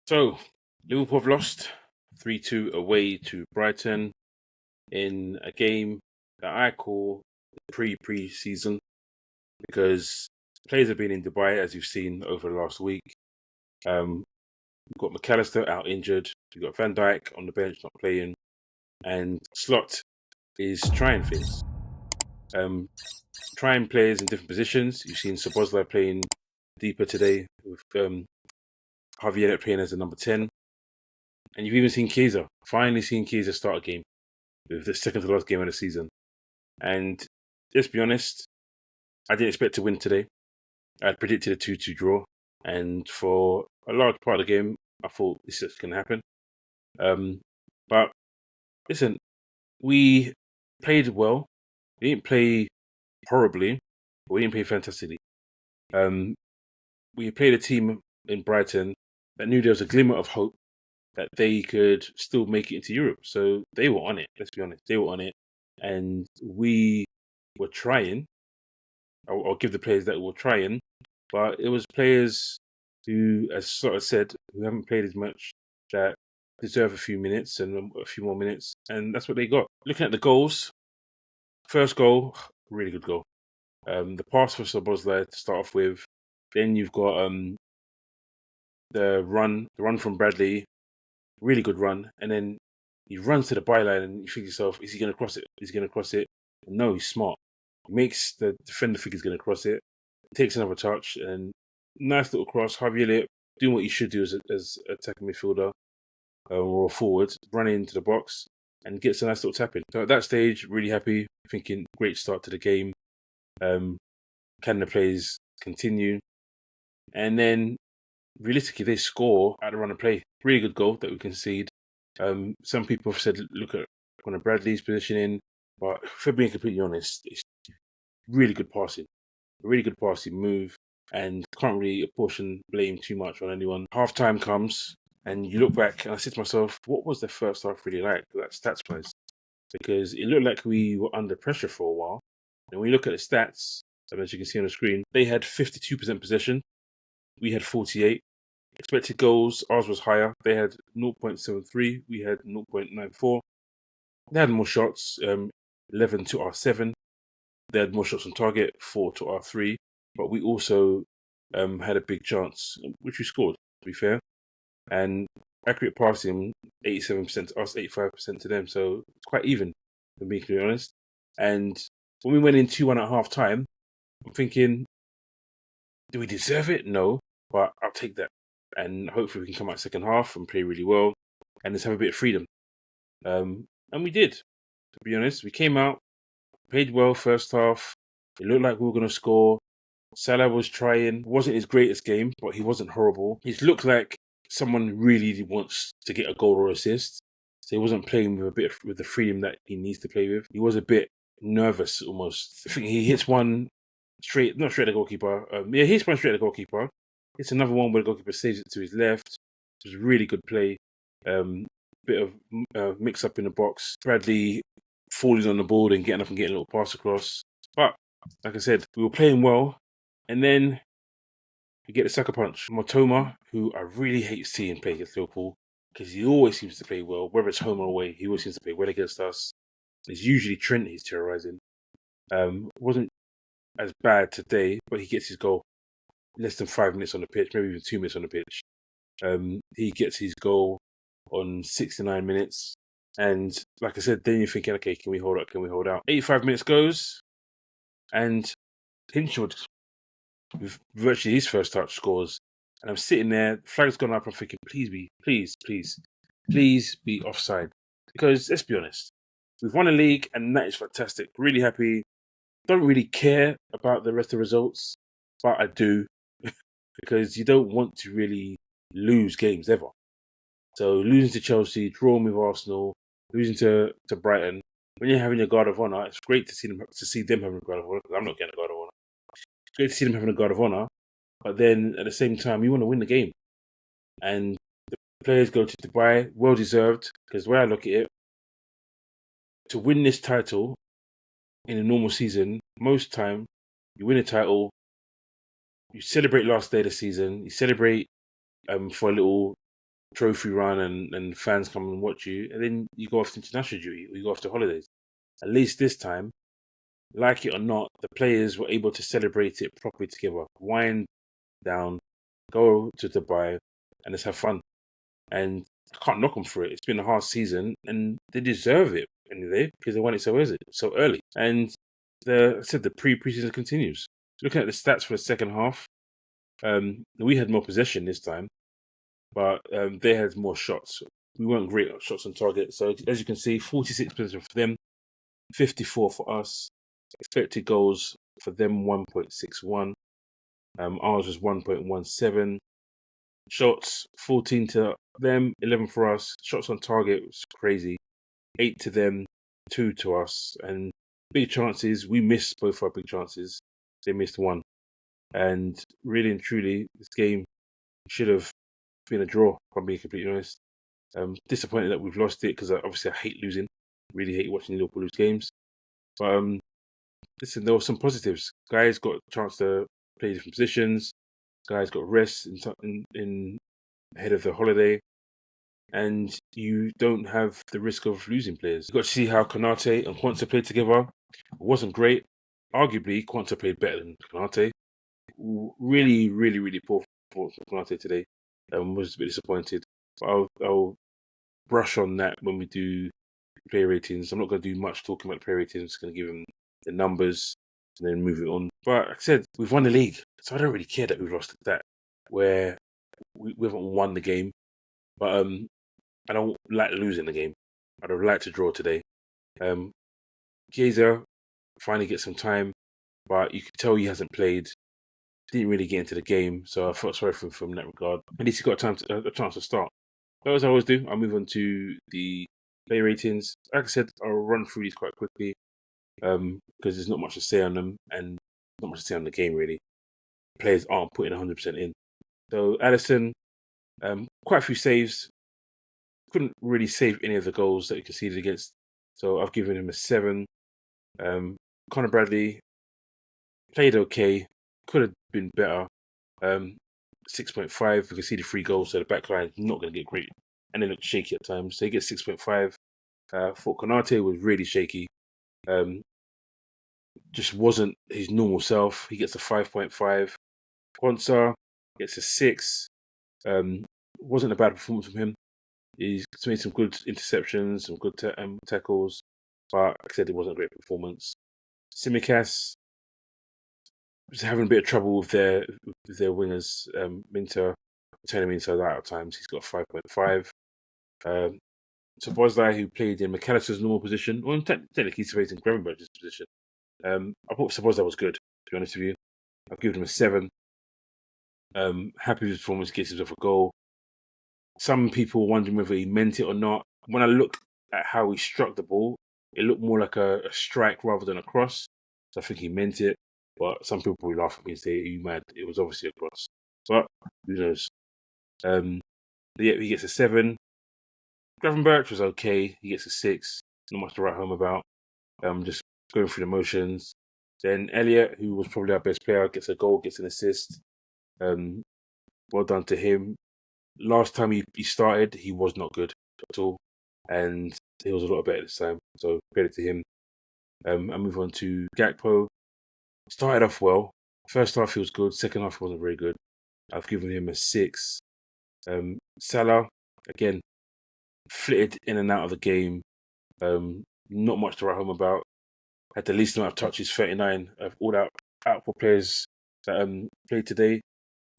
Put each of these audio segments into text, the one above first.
So, Liverpool have lost 3-2 away to Brighton in a game that I call the pre-season because players have been in Dubai, as you've seen over the last week. We've got McAllister out injured. We've got Van Dijk on the bench not playing. And Slot is trying things. Trying players in different positions. You've seen Szoboszlai playing deeper today with Harvey Elliott playing as a number 10. And you've even seen finally seen Chiesa start a game with the second to last game of the season. And let's be honest, I didn't expect to win today. I had predicted a 2-2 draw. And for a large part of the game, I thought this is going to happen. But listen, we played well. We didn't play horribly, but we didn't play fantastically. We played a team in Brighton that knew there was a glimmer of hope that they could still make it into Europe. So they were on it, let's be honest. They were on it. And we were trying. I'll give the players that were trying. But it was players who, as sort of said, who haven't played as much, that deserve a few minutes and a few more minutes. And that's what they got. Looking at the goals, first goal, really good goal. The pass for Szoboszlai to start off with. Then you've got the run from Bradley, really good run. And then he runs to the byline and you think to yourself, is he going to cross it? Is he going to cross it? No, he's smart. He makes the defender think he's going to cross it. Takes another touch and nice little cross. Harvey Elliott doing what he should do as attacking midfielder or forward, running into the box and gets a nice little tap in. So at that stage, really happy, thinking great start to the game. Can the plays continue? And then realistically, they score at the run of play. Really good goal that we concede. Some people have said, look at Conor Bradley's positioning, but for being completely honest, it's really good passing. A really good passing move, and can't really apportion blame too much on anyone. Half time comes, and you look back, and I said to myself, what was the first half really like, that stats wise? Because it looked like we were under pressure for a while. And when you look at the stats, as you can see on the screen, they had 52% possession. We had 48. Expected goals, ours was higher. They had 0.73. We had 0.94. They had more shots, 11 to our 7. They had more shots on target, 4 to our 3. But we also had a big chance, which we scored, to be fair. And accurate passing, 87% to us, 85% to them. So it's quite even, to be completely honest. And when we went in 2-1 at half time, I'm thinking, do we deserve it? No, but I'll take that. And hopefully we can come out second half and play really well and just have a bit of freedom. And we did, to be honest. We came out, played well first half. It looked like we were going to score. Salah was trying. It wasn't his greatest game, but he wasn't horrible. He looked like someone really wants to get a goal or assist. So he wasn't playing with the freedom that he needs to play with. He was a bit nervous almost. I think he hits one not straight at the goalkeeper. He hits one straight at the goalkeeper. It's another one where the goalkeeper saves it to his left. It was a really good play. Bit of mix up in the box. Bradley falling on the ball and getting up and getting a little pass across. But like I said, we were playing well, and then we get the sucker punch. Mitoma, who I really hate seeing play against Liverpool, because he always seems to play well, whether it's home or away. He always seems to play well against us. It's usually Trent he's terrorising. Wasn't as bad today, but he gets his goal. Less than 5 minutes on the pitch, maybe even 2 minutes on the pitch. He gets his goal on 69 minutes. And like I said, then you're thinking, okay, can we hold up? Can we hold out? 85 minutes goes, and Hinshelwood, with virtually his first touch, scores. And I'm sitting there, flag's gone up, I'm thinking, please be offside. Because let's be honest, we've won a league and that is fantastic. Really happy. Don't really care about the rest of the results, but I do. Because you don't want to really lose games ever. So losing to Chelsea, drawing with Arsenal, losing to Brighton, when you're having a guard of honour, it's great to see them having a guard of honour, because I'm not getting a guard of honour. It's great to see them having a guard of honour, but then at the same time, you want to win the game. And the players go to Dubai, well deserved, because the way I look at it, to win this title in a normal season, most time, you win a title, you celebrate last day of the season, you celebrate for a little trophy run and fans come and watch you, and then you go off to international duty or you go off to holidays. At least this time, like it or not, the players were able to celebrate it properly together. Wind down, go to Dubai, and let's have fun. And I can't knock them for it. It's been a hard season, and they deserve it anyway because they won it so early. And I said the preseason continues. Looking at the stats for the second half, we had more possession this time, but they had more shots. We weren't great at shots on target. So as you can see, 46% for them, 54 for us. Expected goals for them 1.61. Ours was 1.17. Shots 14 to them, 11 for us. Shots on target was crazy. 8 to them, 2 to us. And big chances, we missed both our big chances. They missed one. And really and truly, this game should have been a draw, if I'm being completely honest. Disappointed that we've lost it because obviously I hate losing. Really hate watching Liverpool lose games. But listen, there were some positives. Guys got a chance to play different positions. Guys got rest in ahead of the holiday. And you don't have the risk of losing players. You got to see how Konate and Quanta played together. It wasn't great. Arguably, Quanta played better than Konate. Really, really, really poor for Konate today. Was a bit disappointed. But I'll brush on that when we do player ratings. I'm not going to do much talking about player ratings. I'm just going to give them the numbers and then move it on. But like I said, we've won the league, so I don't really care that we've lost that, where we haven't won the game. But I don't like losing the game. I'd have liked to draw today. Chiesa finally gets some time, but you could tell he hasn't played. Didn't really get into the game, so I felt sorry for him from that regard. At least he got a chance to start. But as I always do, I'll move on to the player ratings. Like I said, I'll run through these quite quickly because there's not much to say on them and not much to say on the game, really. Players aren't putting 100% in. So, Alisson, quite a few saves. Couldn't really save any of the goals that he conceded against. So, I've given him a 7. Conor Bradley played okay. Could have been better. 6.5. We conceded 3 goals, so the back line not going to get great. And they looked shaky at times. So he gets 6.5. Thought Konate was really shaky. Just wasn't his normal self. He gets a 5.5. Quansah gets a 6. Wasn't a bad performance from him. He's made some good interceptions, some good tackles. But like I said, it wasn't a great performance. Tsimikas was having a bit of trouble with their wingers. Minter turning him inside out at times. He's got 5.5. Szoboszlai, who played in McAllister's normal position, well, technically he's played in Gravenberch's position. I thought Szoboszlai was good, to be honest with you. I've given him a 7. Happy with his performance, gets himself a goal. Some people wondering whether he meant it or not. When I look at how he struck the ball, it looked more like a strike rather than a cross. So I think he meant it. But some people will laugh at me and say, "Are you mad? It was obviously a cross." But who knows? Yeah, he gets a 7. Gravenberch was okay. He gets a 6. Not much to write home about. Just going through the motions. Then Elliott, who was probably our best player, gets a goal, gets an assist. Well done to him. Last time he started, he was not good at all. And he was a lot better this time. So credit to him. I move on to Gakpo. Started off well. First half he was good. Second half he wasn't very good. I've given him a 6. Salah, again, flitted in and out of the game. Not much to write home about. Had the least amount of touches, 39 of all out for players that played today.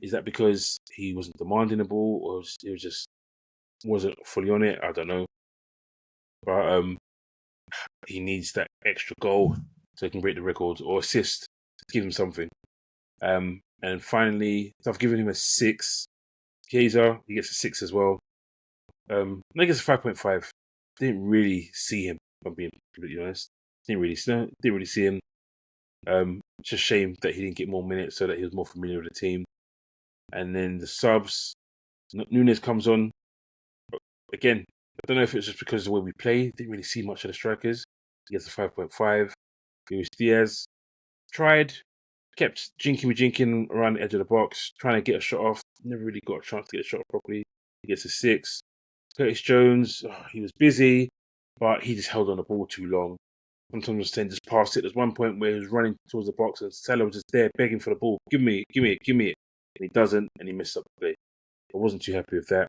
Is that because he wasn't demanding the ball, or it was just wasn't fully on it? I don't know. But he needs that extra goal so he can break the record or assist to give him something. And finally, so I've given him a 6. Chiesa, he gets a 6 as well. I gets a 5.5. Didn't really see him, if I'm being completely honest. Didn't really see him. It's a shame that he didn't get more minutes so that he was more familiar with the team. And then the subs, Nunes comes on. Again, I don't know if it's just because of the way we play. Didn't really see much of the strikers. He gets a 5.5. Luis Diaz kept jinking around the edge of the box, trying to get a shot off. Never really got a chance to get a shot off properly. He gets a 6. Curtis Jones, he was busy, but he just held on the ball too long. Sometimes I was saying just pass it. There's one point where he was running towards the box and Salah was just there begging for the ball. Give me it. And he doesn't, and he missed up the play. I wasn't too happy with that.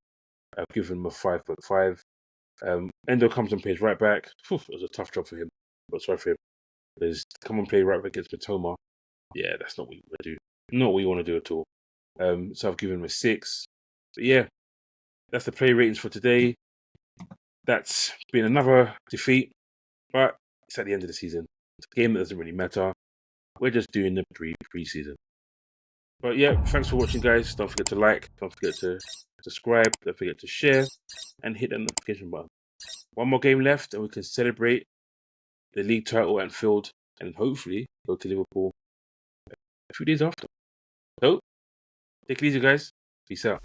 I've given him a 5.5. Endo comes and plays right back. It was a tough job for him. But sorry for him. There's come and play right back against Mitoma. Yeah, that's not what we want to do. Not what we want to do at all. So I've given him a 6. But yeah, that's the play ratings for today. That's been another defeat, but it's at the end of the season. It's a game that doesn't really matter. We're just doing the pre-season. But yeah, thanks for watching, guys. Don't forget to like, don't forget to subscribe, don't forget to share, and hit that notification button. One more game left, and we can celebrate the league title at Anfield, and hopefully go to Liverpool a few days after. So, take it easy, guys. Peace out.